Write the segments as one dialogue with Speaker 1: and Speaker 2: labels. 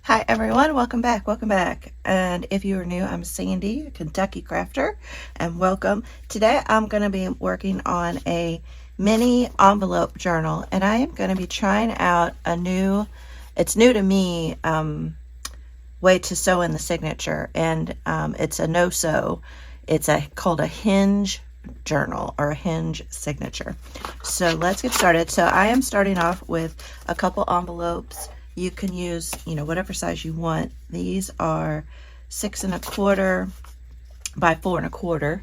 Speaker 1: Hi everyone, welcome back, welcome back. And if you are new, I'm Sandy, Kentucky Krafter, and welcome. Today I'm going to be working on a mini envelope journal, and I am going to be trying out it's new to me, way to sew in the signature, and it's a no-sew. It's called a Hinge journal or a Hinge signature. So let's get started. So I am starting off with a couple envelopes. You can use, whatever size you want. These are 6 1/4 by 4 1/4,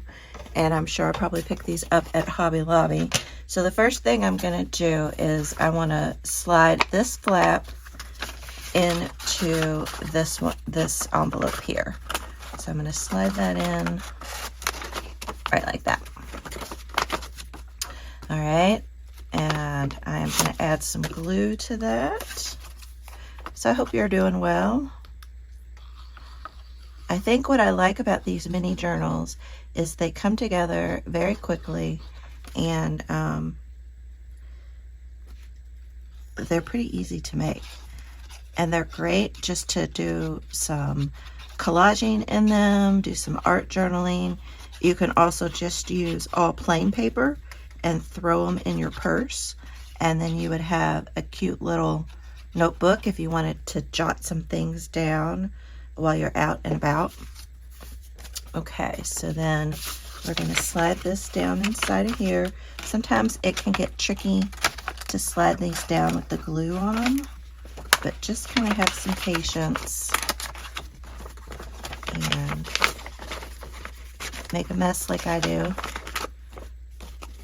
Speaker 1: and I'm sure I'll probably pick these up at Hobby Lobby. So the first thing I'm going to do is I want to slide this flap into this envelope here. So I'm going to slide that in right like that. All right, and I am going to add some glue to that. So I hope you're doing well. I think what I like about these mini journals is they come together very quickly, and they're pretty easy to make. And they're great just to do some collaging in them, do some art journaling. You can also just use all plain paper and throw them in your purse, and then you would have a cute little notebook if you wanted to jot some things down while you're out and about. Okay, so then we're going to slide this down inside of here. Sometimes it can get tricky to slide these down with the glue on, but just kind of have some patience and make a mess like I do,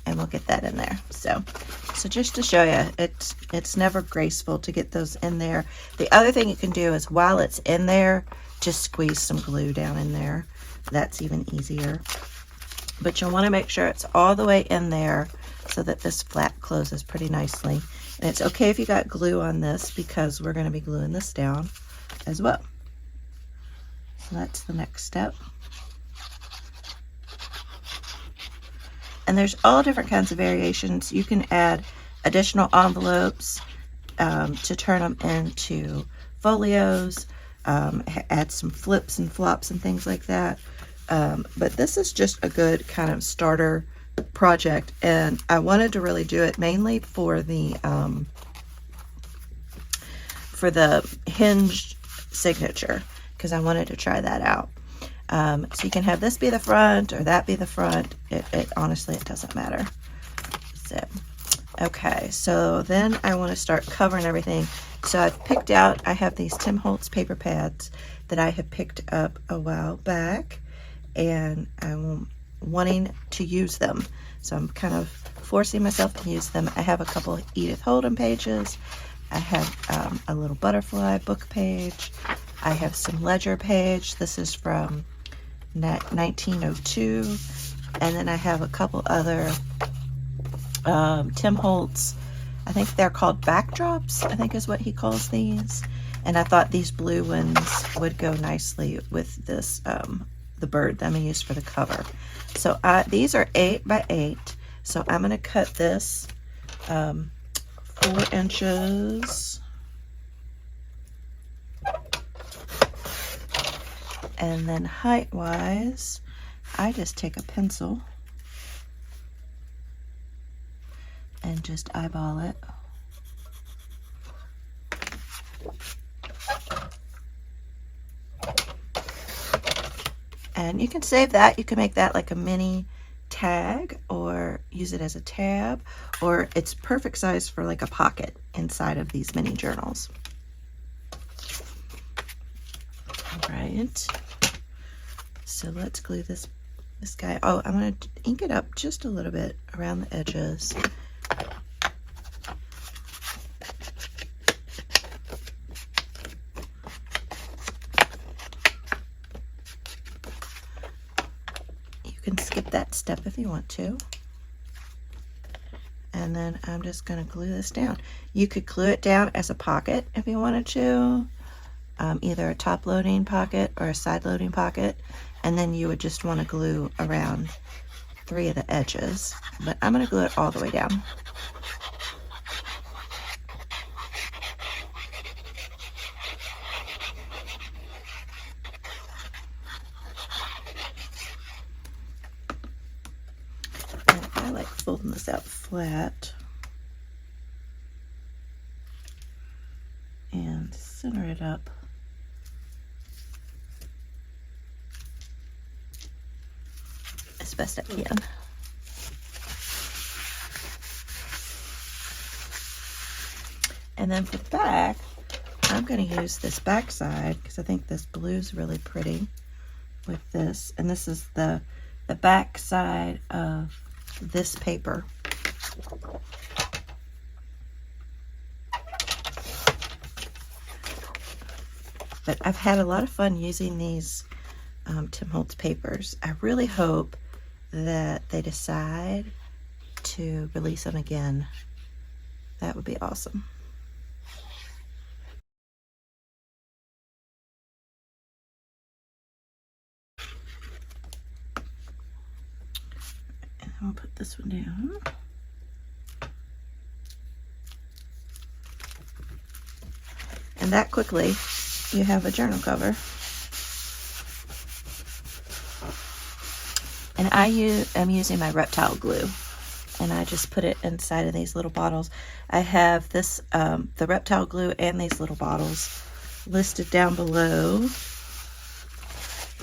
Speaker 1: and we'll get that in there. So just to show you, it's never graceful to get those in there. The other thing you can do is while it's in there, just squeeze some glue down in there. That's even easier. But you'll want to make sure it's all the way in there so that this flap closes pretty nicely. And it's okay if you got glue on this, because we're going to be gluing this down as well. So that's the next step. And there's all different kinds of variations. You can add additional envelopes to turn them into folios, add some flips and flops and things like that. But this is just a good kind of starter project, and I wanted to really do it mainly for the Hinge signature, because I wanted to try that out. So you can have this be the front or that be the front. Honestly, it doesn't matter. So, okay, so then I want to start covering everything. So I have these Tim Holtz paper pads that I have picked up a while back, and I'm wanting to use them. So I'm kind of forcing myself to use them. I have a couple Edith Holden pages. I have a little butterfly book page. I have some ledger page. This is from 1902. And then I have a couple other Tim Holtz, I think they're called backdrops, I think is what he calls these. And I thought these blue ones would go nicely with this, the bird that I'm going to use for the cover. So these are 8 by 8. So I'm going to cut this 4 inches. And then height-wise, I just take a pencil and just eyeball it. And you can save that. You can make that like a mini tag or use it as a tab, or it's perfect size for like a pocket inside of these mini journals. All right. So let's glue this guy. Oh, I'm going to ink it up just a little bit around the edges. You can skip that step if you want to. And then I'm just going to glue this down. You could glue it down as a pocket if you wanted to. Either a top loading pocket or a side loading pocket, and then you would just want to glue around 3 of the edges, but I'm going to glue it all the way down. folding this out flat and center it up. As best I can. And then for the back, I'm going to use this back side because I think this blue is really pretty with this. And this is the back side of this paper. But I've had a lot of fun using these Tim Holtz papers. I really hope that they decide to release them again. That would be awesome. And I'll put this one down. And that quickly, you have a journal cover. And I'm using my reptile glue, and I just put it inside of these little bottles. I have this, the reptile glue and these little bottles listed down below.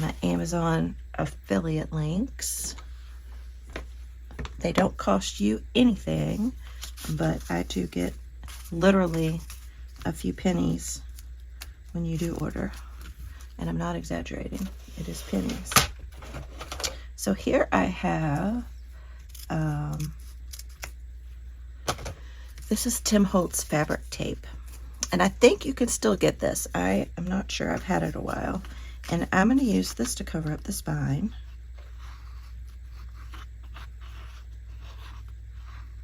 Speaker 1: My Amazon affiliate links. They don't cost you anything, but I do get literally a few pennies when you do order. And I'm not exaggerating. It is pennies. So here I have, this is Tim Holtz fabric tape. And I think you can still get this. I am not sure. I've had it a while. And I'm going to use this to cover up the spine.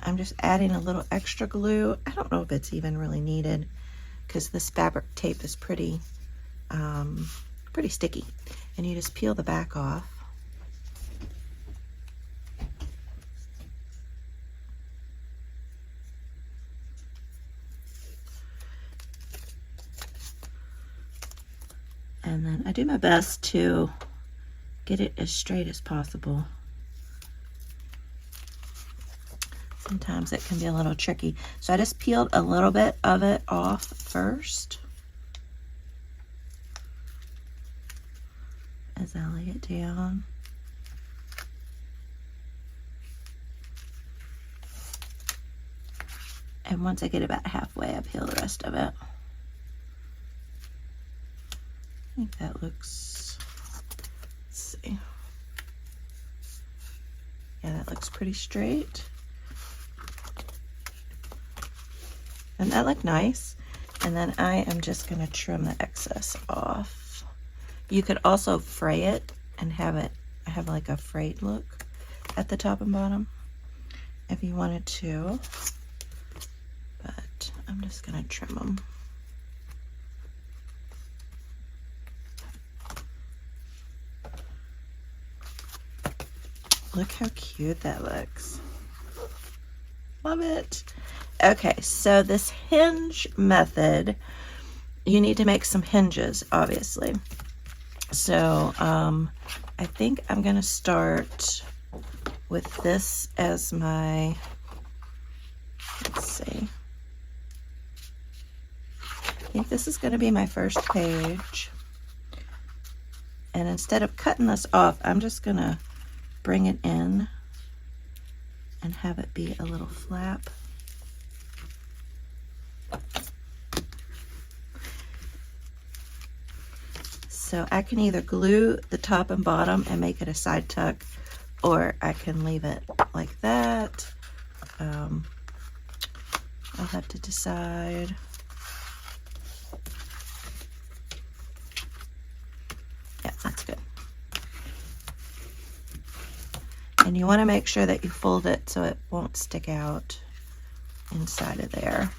Speaker 1: I'm just adding a little extra glue. I don't know if it's even really needed because this fabric tape is pretty, pretty sticky. And you just peel the back off. And then I do my best to get it as straight as possible. Sometimes it can be a little tricky. So I just peeled a little bit of it off first as I lay it down. And once I get about halfway, I peel the rest of it. I think that looks, let's see. Yeah, that looks pretty straight. And that looked nice. And then I am just going to trim the excess off. You could also fray it and have like a frayed look at the top and bottom if you wanted to. But I'm just going to trim them. Look how cute that looks. Love it. Okay, so this hinge method, you need to make some hinges, obviously. So I think I'm going to start with this as my, let's see. I think this is going to be my first page. And instead of cutting this off, I'm just going to bring it in and have it be a little flap. So I can either glue the top and bottom and make it a side tuck, or I can leave it like that. I'll have to decide. Yeah, that's good. And you want to make sure that you fold it so it won't stick out inside of there.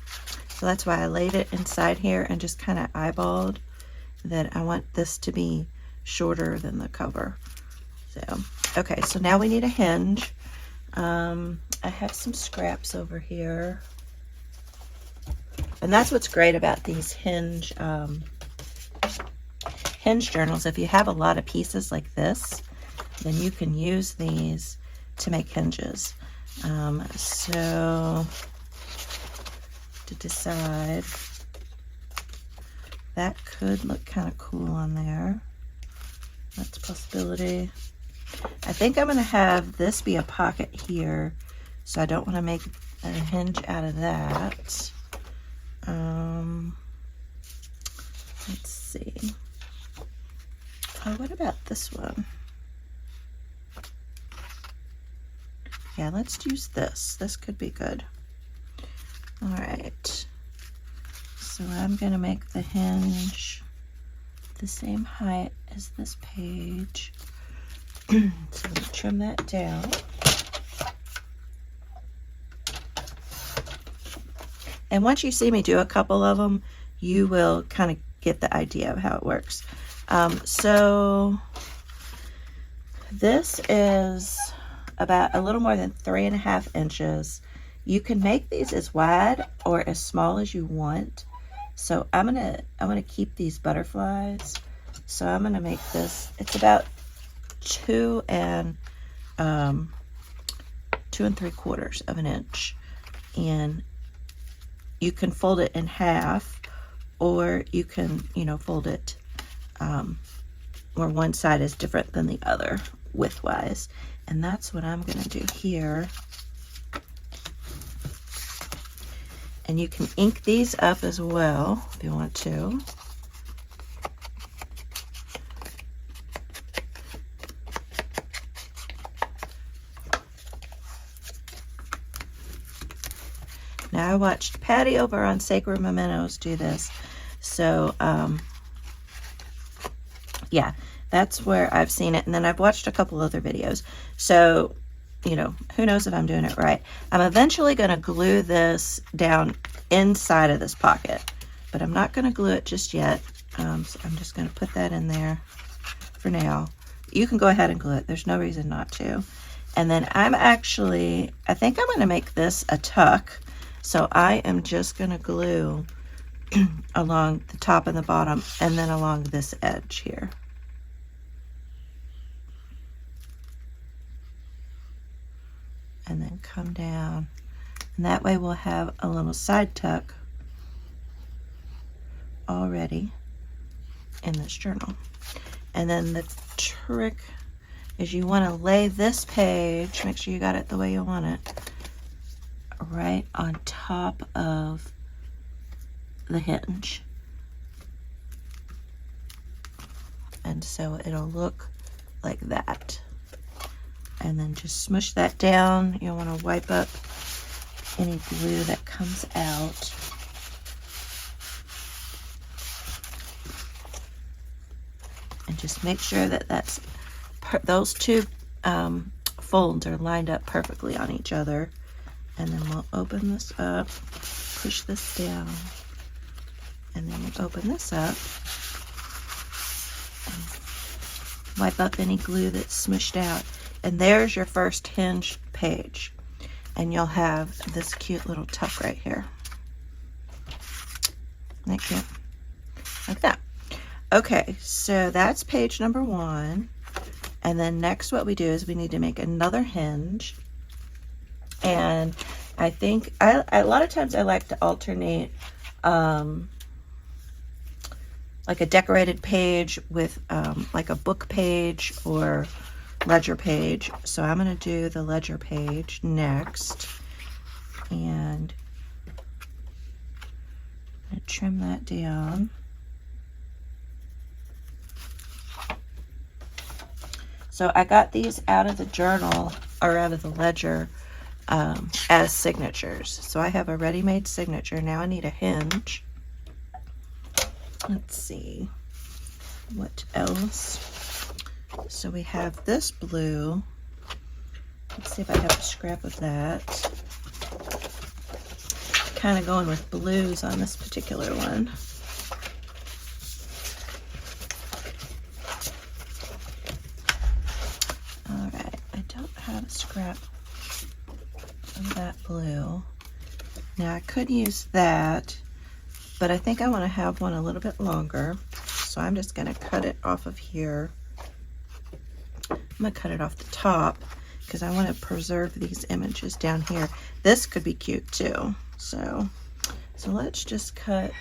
Speaker 1: So that's why I laid it inside here and just kind of eyeballed that I want this to be shorter than the cover. So, okay, so now we need a hinge. I have some scraps over here. And that's what's great about these hinge journals. If you have a lot of pieces like this, then you can use these to make hinges. So to decide, that could look kind of cool on there. That's a possibility. I think I'm going to have this be a pocket here, so I don't want to make a hinge out of that. Let's see. Oh, what about this one? Yeah, let's use this. This could be good. All right. So I'm going to make the hinge the same height as this page. So I'm going to trim that down. And once you see me do a couple of them, you will kind of get the idea of how it works. So this is about a little more than 3.5 inches. You can make these as wide or as small as you want. So I'm gonna keep these butterflies. So I'm gonna make this. It's about 2 3/4 of an inch, and you can fold it in half, or you can, fold it where one side is different than the other width-wise. And that's what I'm going to do here. And you can ink these up as well if you want to. Now I watched Patty over on Sacred Mementos do this. So, yeah, that's where I've seen it. And then I've watched a couple other videos. So, who knows if I'm doing it right. I'm eventually going to glue this down inside of this pocket. But I'm not going to glue it just yet. So I'm just going to put that in there for now. You can go ahead and glue it. There's no reason not to. And then I think I'm going to make this a tuck. So I am just going to glue along the top and the bottom, and then along this edge here. And then come down. And that way we'll have a little side tuck already in this journal. And then the trick is you want to lay this page, make sure you got it the way you want it, right on top of the hinge. And so it'll look like that. And then just smush that down. You'll want to wipe up any glue that comes out. And just make sure that those two folds are lined up perfectly on each other. And then we'll open this up, push this down, and then we'll open this up and wipe up any glue that's smushed out. And there's your first hinge page. And you'll have this cute little tuck right here. Like that. Like that. Okay, so that's page number 1. And then next what we do is we need to make another hinge. And I think a lot of times I like to alternate like a decorated page with like a book page or ledger page. So I'm going to do the ledger page next, and I'm going to trim that down. So I got these out of the journal, or out of the ledger, as signatures. So I have a ready-made signature. Now I need a hinge. Let's see what else. So we have this blue. Let's see if I have a scrap of that. Kind of going with blues on this particular one. All right, I don't have a scrap of that blue. Now I could use that, but I think I want to have one a little bit longer. So I'm just going to cut it off of here. I'm going to cut it off the top, because I want to preserve these images down here. This could be cute too. So let's just cut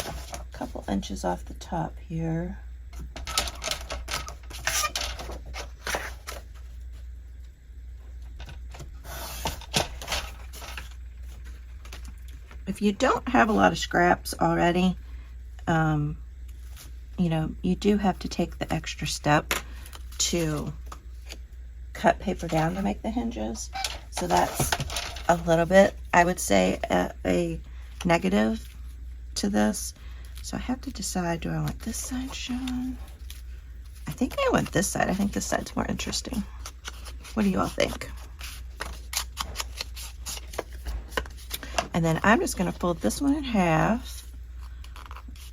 Speaker 1: a couple inches off the top here. If you don't have a lot of scraps already, you know, you do have to take the extra step to cut paper down to make the hinges. So that's a little bit, I would say, a negative to this. So I have to decide, do I want this side shown? I think I want this side. I think this side's more interesting. What do you all think? And then I'm just going to fold this one in half,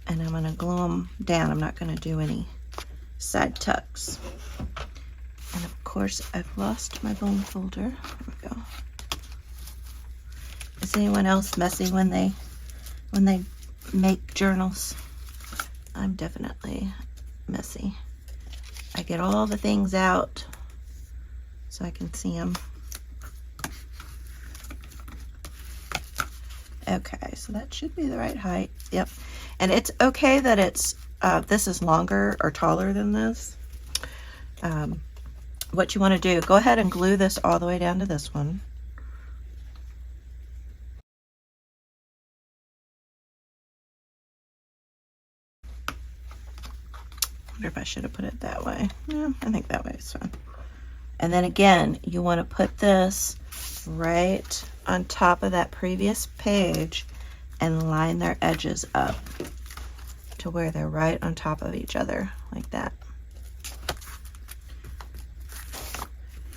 Speaker 1: and I'm going to glue them down. I'm not going to do any side tucks. And of course, I've lost my bone folder. There we go. Is anyone else messy when they make journals? I'm definitely messy. I get all the things out so I can see them. Okay, so that should be the right height. Yep. And it's okay that it's this is longer or taller than this. What you want to do, go ahead and glue this all the way down to this one. I wonder if I should have put it that way. Yeah, I think that way is fine. And then again, you want to put this right on top of that previous page and line their edges up to where they're right on top of each other, like that.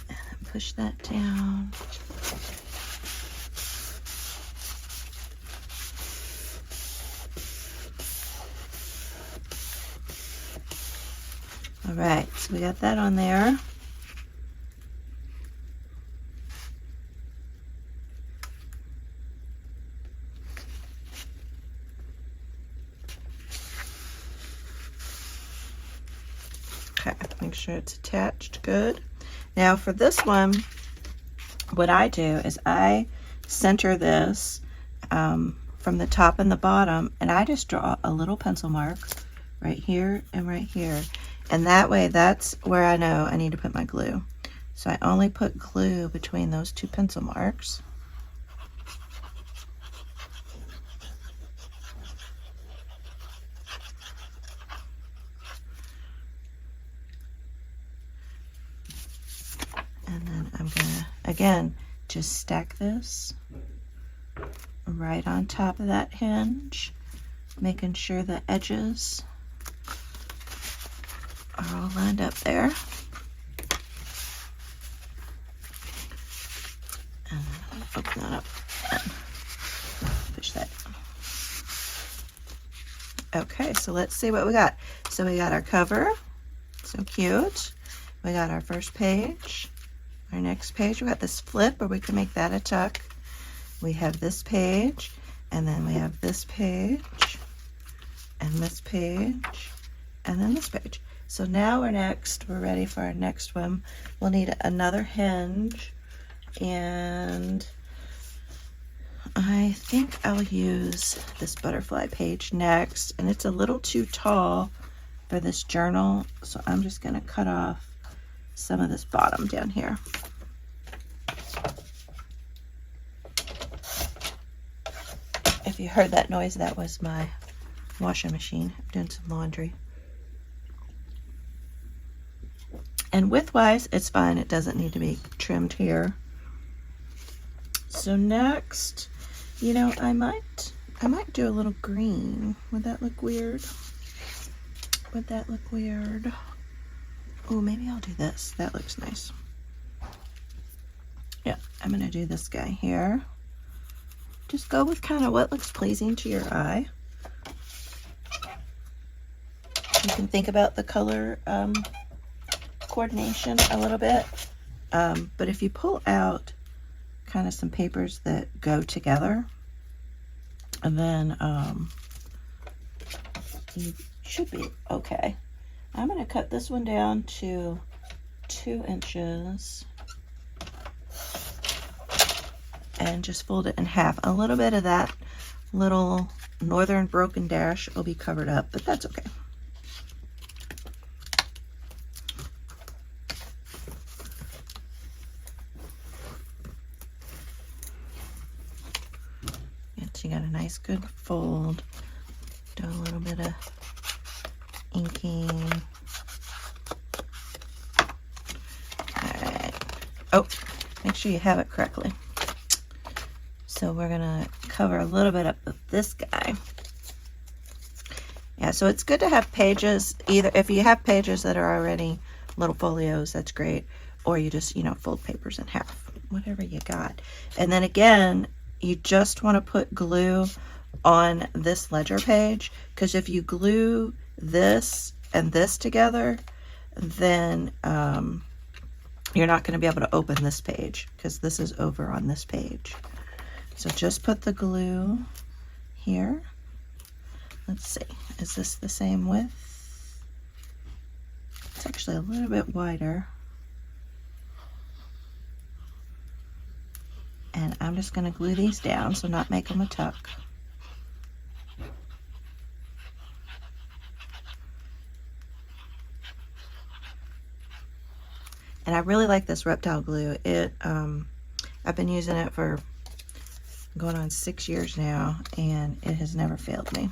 Speaker 1: And then push that down. All right, so we got that on there. Okay, make sure it's attached good. Now for this one, what I do is I center this from the top and the bottom, and I just draw a little pencil mark right here and right here. And that way, that's where I know I need to put my glue. So I only put glue between those two pencil marks. And then I'm gonna, again, just stack this right on top of that hinge, making sure the edges are all lined up there. And then I'm gonna open that up and push that down. Okay, so let's see what we got. So we got our cover, so cute. We got our first page. Our next page, we got this flip, or we can make that a tuck. We have this page, and then we have this page, and this page, and then this page. So now we're ready for our next one. We'll need another hinge, and I think I'll use this butterfly page next, and it's a little too tall for this journal, so I'm just gonna cut off some of this bottom down here. If you heard that noise, that was my washing machine. I'm doing some laundry. And width-wise, it's fine. It doesn't need to be trimmed here. So next, you know, I might do a little green. Would that look weird? Would that look weird? Oh, maybe I'll do this. That looks nice. Yeah, I'm gonna do this guy here. Just go with kind of what looks pleasing to your eye. You can think about the color coordination a little bit. But if you pull out kind of some papers that go together, and then you should be okay. I'm going to cut this one down to 2 inches, and just fold it in half. A little bit of that little northern broken dash will be covered up, but that's okay. So you got a nice good fold. Do a little bit of inking. Alright. Oh, make sure you have it correctly. So we're gonna cover a little bit up with this guy. Yeah, so it's good to have pages, either if you have pages that are already little folios, that's great, or you just, you know, fold papers in half, whatever you got. And then again, you just want to put glue on this ledger page, because if you glue this and this together, then you're not going to be able to open this page, because this is over on this page. So just put the glue here. Let's see, is this the same width? It's actually a little bit wider. And I'm just going to glue these down, so not make them a tuck. And I really like this reptile glue. I've been using it for going on 6 years now, and it has never failed me.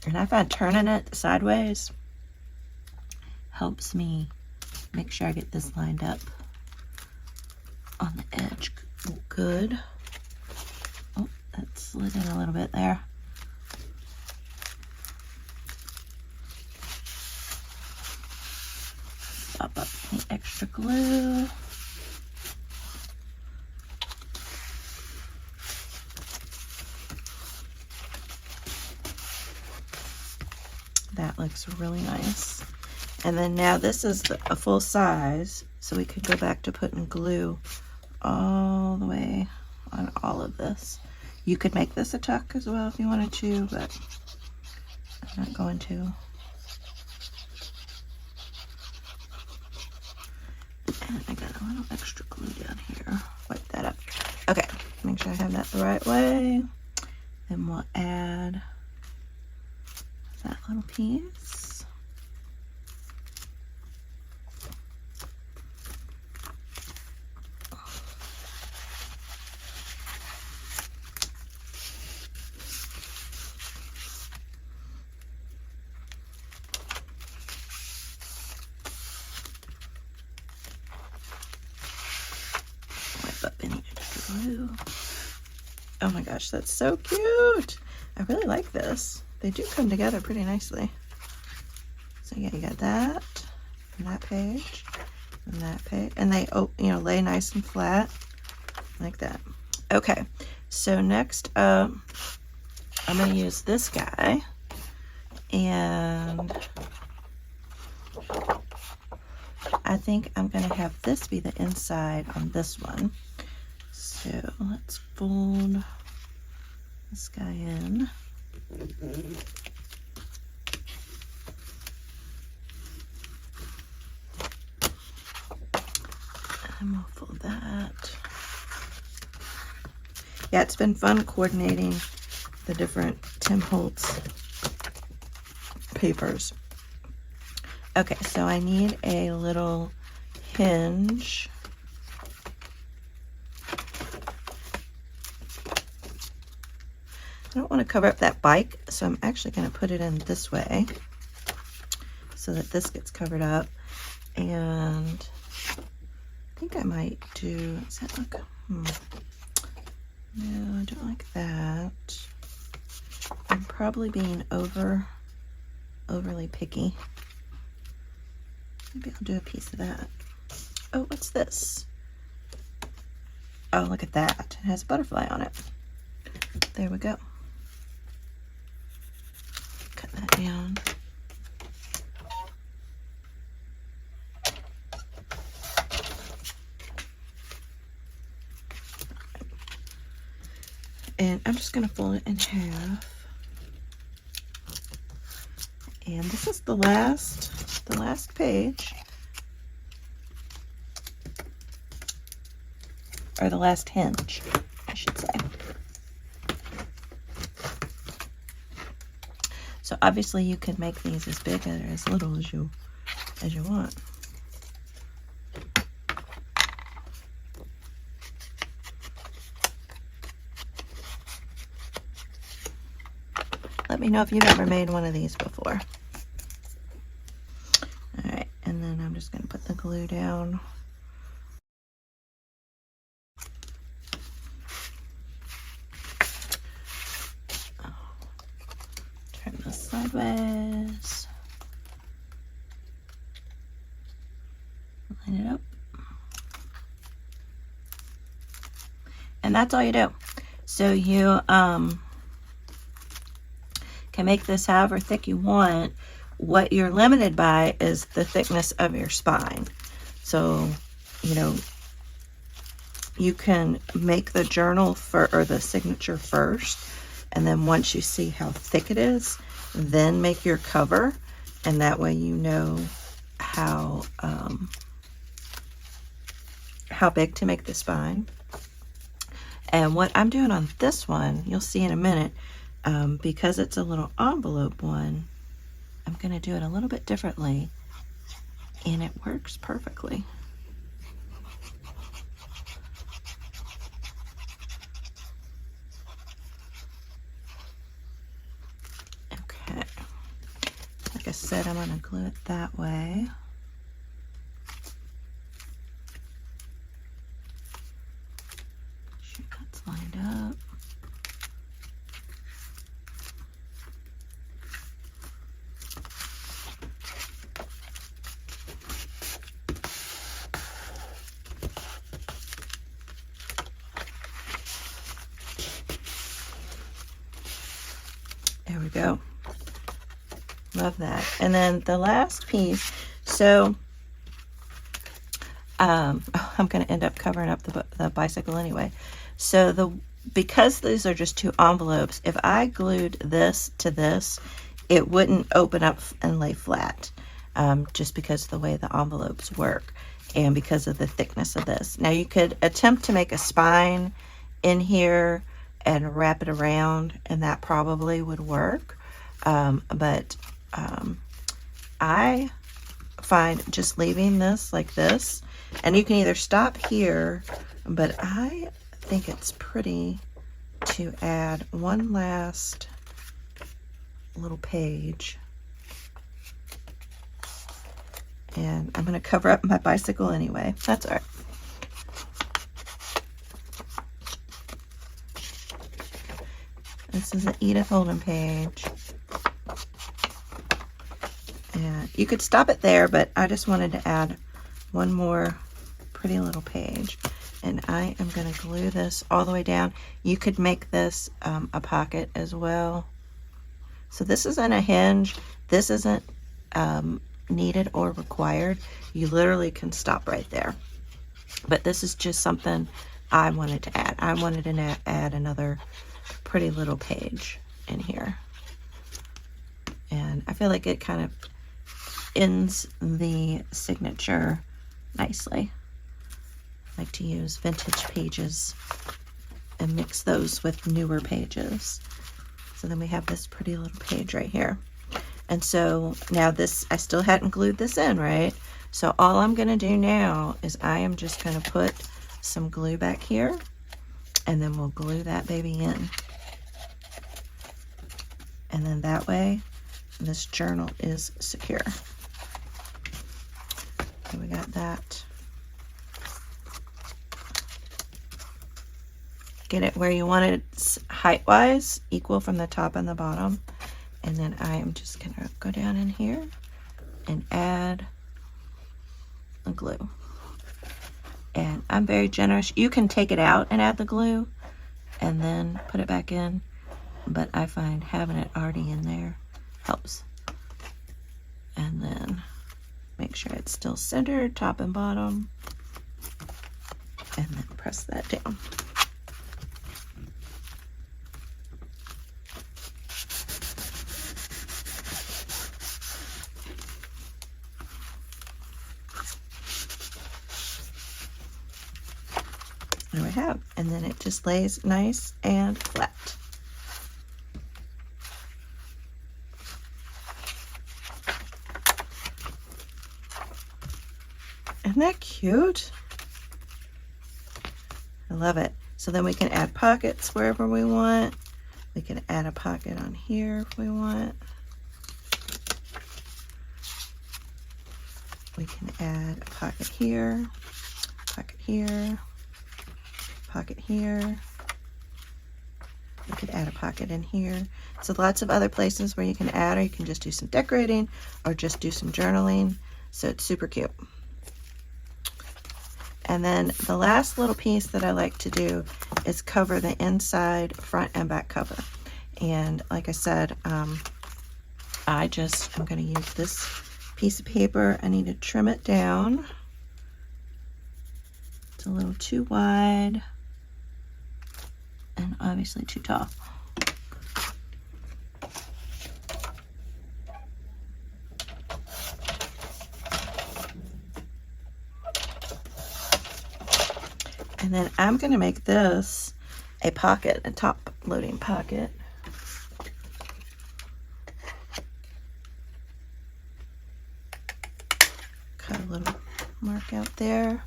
Speaker 1: And I find turning it sideways helps me make sure I get this lined up on the edge good. Oh, that slid in a little bit there. Pop up the extra glue. That looks really nice. And then now this is a full size, so we could go back to putting glue all the way on all of this. You could make this a tuck as well if you wanted to, but I'm not going to. And I got a little extra glue down here. Wipe that up. Okay, make sure I have that the right way. Then we'll add that little piece. Wipe up any extra glue. Oh my gosh, that's so cute. I really like this. They do come together pretty nicely. So yeah, you got that, and that page, and that page, and they, you know, lay nice and flat like that. Okay, so next up, I'm going to use this guy, and I think I'm going to have this be the inside on this one. So let's fold this guy in. And we'll fold that. Yeah, it's been fun coordinating the different Tim Holtz papers. Okay, so I need a little hinge. I don't want to cover up that bike, so I'm actually going to put it in this way so that this gets covered up. And I think I might do, does that look, no, I don't like that. I'm probably being overly picky. Maybe I'll do a piece of that. Oh, what's this? Oh, look at that. It has a butterfly on it. There we go. Cut that down. And I'm just going to fold it in half. And this is the last page. Or the last hinge. should say. So obviously you can make these as big or as little as you want. Let me know if you've ever made one of these before. All right, and then I'm just going to put the glue down. Turn this sideways. Line it up. And that's all you do. So you can make this however thick you want. What you're limited by is the thickness of your spine. So, you know, you can make the journal or the signature first, and then once you see how thick it is, then make your cover, and that way you know how big to make the spine. And what I'm doing on this one, you'll see in a minute, because it's a little envelope one, I'm going to do it a little bit differently, and it works perfectly. Okay. Like I said, I'm going to glue it that way. Make sure that's lined up. There we go. Love that. And then the last piece, so I'm going to end up covering up the bicycle anyway. So because these are just two envelopes, if I glued this to this, it wouldn't open up and lay flat, just because of the way the envelopes work and because of the thickness of this. Now you could attempt to make a spine in here and wrap it around, and that probably would work. But I find just leaving this like this, and you can either stop here, but I think it's pretty to add one last little page. And I'm going to cover up my bicycle anyway. That's all right. This is an Edith Holden page. And you could stop it there, but I just wanted to add one more pretty little page. And I am going to glue this all the way down. You could make this a pocket as well. So this isn't a hinge. This isn't needed or required. You literally can stop right there. But this is just something I wanted to add. I wanted to add another pretty little page in here. And I feel like it kind of ends the signature nicely. I like to use vintage pages and mix those with newer pages. So then we have this pretty little page right here. And so now this, I still hadn't glued this in, right? So all I'm going to do now is I am just going to put some glue back here, and then we'll glue that baby in. And then that way, this journal is secure. So we got that. Get it where you want it height-wise, equal from the top and the bottom. And then I am just going to go down in here and add a glue. And I'm very generous. You can take it out and add the glue and then put it back in. But I find having it already in there helps. And then make sure it's still centered, top and bottom. And then press that down. There we have. And then it just lays nice and flat. Isn't that cute? I love it. So then we can add pockets wherever we want. We can add a pocket on here if we want. We can add a pocket here, pocket here, pocket here. We could add a pocket in here. So lots of other places where you can add, or you can just do some decorating or just do some journaling. So it's super cute. And then the last little piece that I like to do is cover the inside, front and back cover. And like I said, I'm going to use this piece of paper. I need to trim it down. It's a little too wide and obviously too tall. And then I'm going to make this a pocket, a top loading pocket. Cut a little mark out there.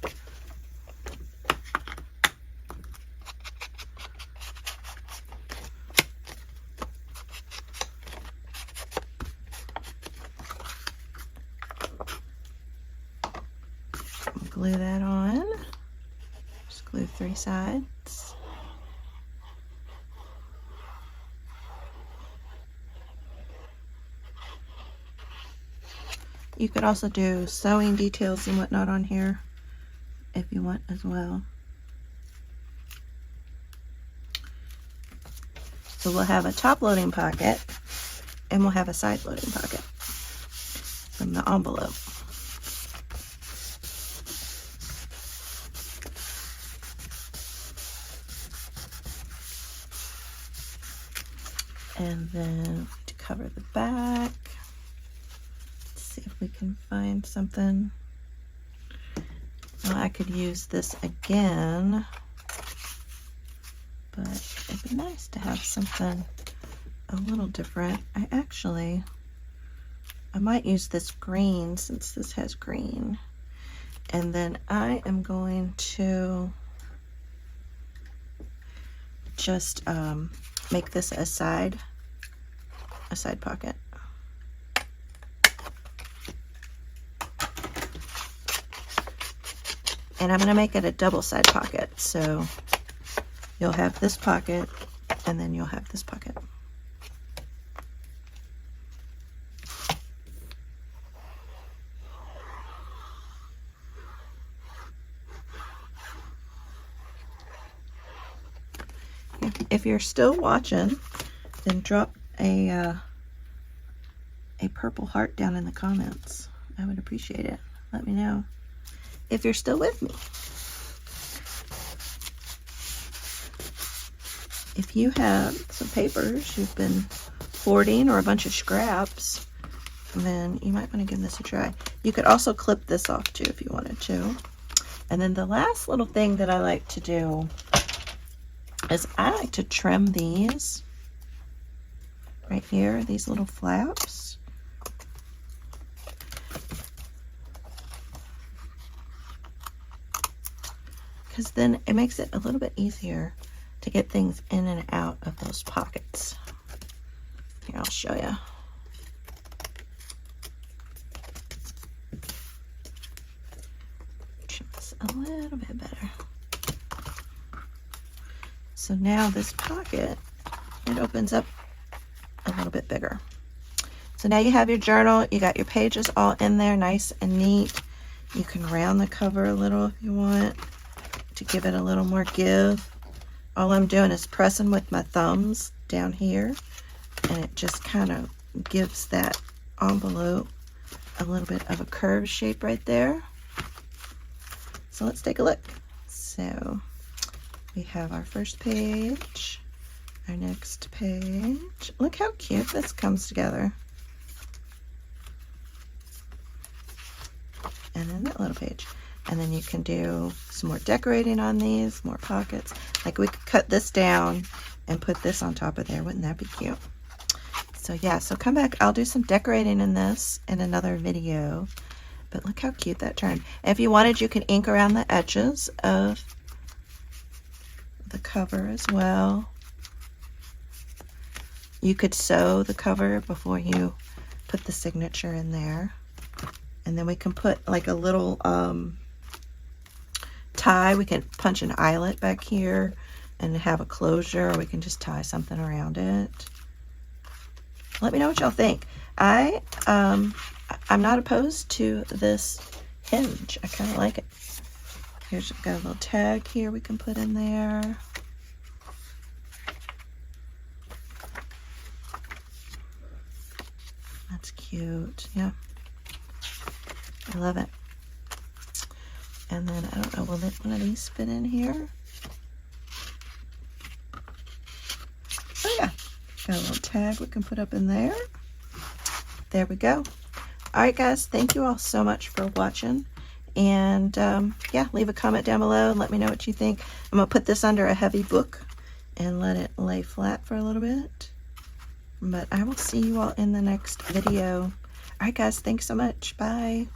Speaker 1: Glue that on. Just glue 3 sides. You could also do sewing details and whatnot on here if you want as well. So we'll have a top loading pocket and we'll have a side loading pocket from the envelope. And then to cover the back, let's see if we can find something. Well, I could use this again, but it'd be nice to have something a little different. I might use this green since this has green. And then I am going to just make this a side pocket. And I'm going to make it a double side pocket. So you'll have this pocket and then you'll have this pocket. If you're still watching, then drop a purple heart down in the comments. I would appreciate it. Let me know if you're still with me. If you have some papers you've been hoarding or a bunch of scraps, then you might want to give this a try. You could also clip this off too if you wanted to. And then the last little thing that I like to do is I like to trim these right here, these little flaps. Because then it makes it a little bit easier to get things in and out of those pockets. Here, I'll show you. Trim this a little bit better. So now this pocket, it opens up a little bit bigger. So now you have your journal, you got your pages all in there nice and neat. You can round the cover a little if you want to give it a little more give. All I'm doing is pressing with my thumbs down here, and it just kind of gives that envelope a little bit of a curved shape right there. So let's take a look. So we have our first page, our next page. Look how cute this comes together. And then that little page. And then you can do some more decorating on these, more pockets. Like we could cut this down and put this on top of there. Wouldn't that be cute? So yeah, so come back. I'll do some decorating in this in another video. But look how cute that turned. If you wanted, you can ink around the edges of the cover as well. You could sew the cover before you put the signature in there. And then we can put like a little tie. We can punch an eyelet back here and have a closure, or we can just tie something around it. Let me know what y'all think. I'm not opposed to this hinge. I kind of like it. Here's got a little tag here we can put in there. That's cute. Yeah, I love it. And then I don't know, will one of these fit in here? Oh yeah, got a little tag we can put up in there. There we go. All right, guys, thank you all so much for watching. And yeah, leave a comment down below and let me know what you think. I'm gonna put this under a heavy book and let it lay flat for a little bit. But I will see you all in the next video. All right, guys, thanks so much. Bye.